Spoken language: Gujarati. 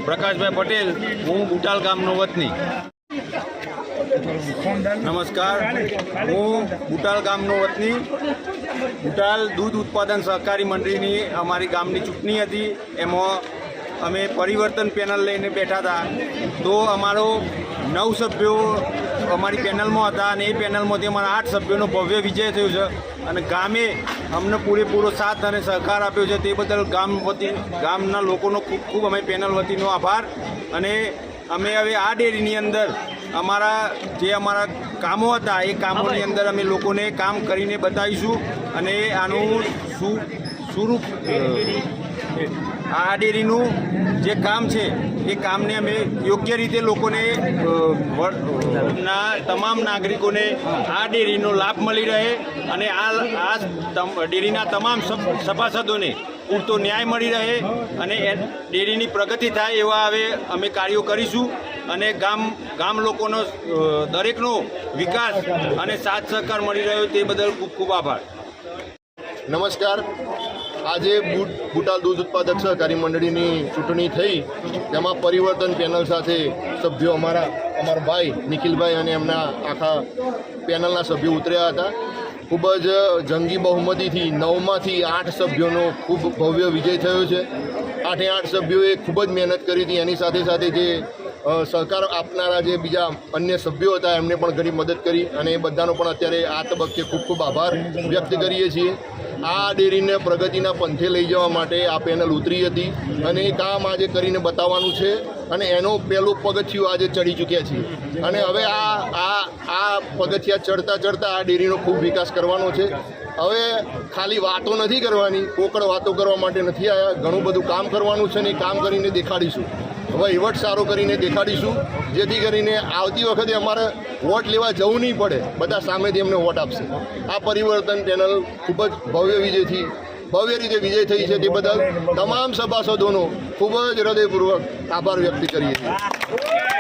પ્રકાશભાઈ પટેલ, હું બુટાલ ગામનો વતની। નમસ્કાર, હું બુટાલ ગામનો વતની। બુટાલ દૂધ ઉત્પાદન સહકારી મંડળીની અમારી ગામની ચૂંટણી હતી। એમાં અમે પરિવર્તન પેનલ લઈને બેઠા હતા। તો અમારો 9 સભ્યો અમારી પેનલમાં હતા અને એ પેનલમાંથી અમારા 8 સભ્યોનો ભવ્ય વિજય થયો છે અને ગામે અમને પૂરેપૂરો સાથ અને સહકાર આપ્યો છે। તે બદલ ગામના લોકોનો ખૂબ ખૂબ અમે પેનલ વતીનો આભાર। અને અમે હવે આ ડેરીની અંદર અમારા કામો હતા એ કામોની અંદર અમે લોકોને કામ કરીને બતાવીશું અને આનું સ્વરૂપ આ ડેરીનું જે કામ છે એ કામને અમે યોગ્ય રીતે લોકોને તમામ નાગરિકોને આ ડેરીનો લાભ મળી રહે અને આ ડેરીના તમામ સભાસદોને પૂરતો ન્યાય મળી રહે અને ડેરીની પ્રગતિ થાય એવા હવે અમે કાર્યો કરીશું અને ગામ લોકોનો દરેકનો વિકાસ અને સાથ સહકાર મળી રહ્યો તે બદલ ખૂબ ખૂબ આભાર। નમસ્કાર, આજે બુટાલ દૂધ ઉત્પાદક સહકારી મંડળીની ચૂંટણી થઈ, તેમાં પરિવર્તન પેનલ સાથે સભ્યો અમારા ભાઈ નિખિલભાઈ અને એમના આખા પેનલના સભ્યો ઉતર્યા હતા। ખૂબ જ જંગી બહુમતીથી 9માંથી 8 સભ્યોનો ખૂબ ભવ્ય વિજય થયો છે। 8 સભ્યોએ ખૂબ જ મહેનત કરી હતી। એની સાથે સાથે જે સહકાર આપનારા જે બીજા અન્ય સભ્યો હતા એમને પણ ઘણી મદદ કરી અને એ બધાનો પણ અત્યારે આ તબક્કે ખૂબ ખૂબ આભાર વ્યક્ત કરીએ છીએ। આ ડેરીને પ્રગતિના પંથે લઈ જવા માટે આ પેનલ ઉતરી હતી અને એ કામ આજે કરીને બતાવવાનું છે અને એનો પહેલું પગથિયું આજે ચડી ચૂક્યા છીએ અને હવે આ પગથિયા ચડતા આ ડેરીનો ખૂબ વિકાસ કરવાનો છે। હવે ખાલી વાતો નથી કરવાની, કોકડ વાતો કરવા માટે નથી આવ્યા, ઘણું બધું કામ કરવાનું છે ને એ કામ કરીને દેખાડીશું। વહીવટ સારો કરીને દેખાડીશું જેથી કરીને આવતી વખતે અમારે વોટ લેવા જવું નહીં પડે, બધા સામેથી અમને વોટ આપશે। આ પરિવર્તન પેનલ ખૂબ જ ભવ્ય રીતે વિજય થઈ છે તે બદલ તમામ સભાસદોનો ખૂબ જ હૃદયપૂર્વક આભાર વ્યક્ત કરીએ છીએ।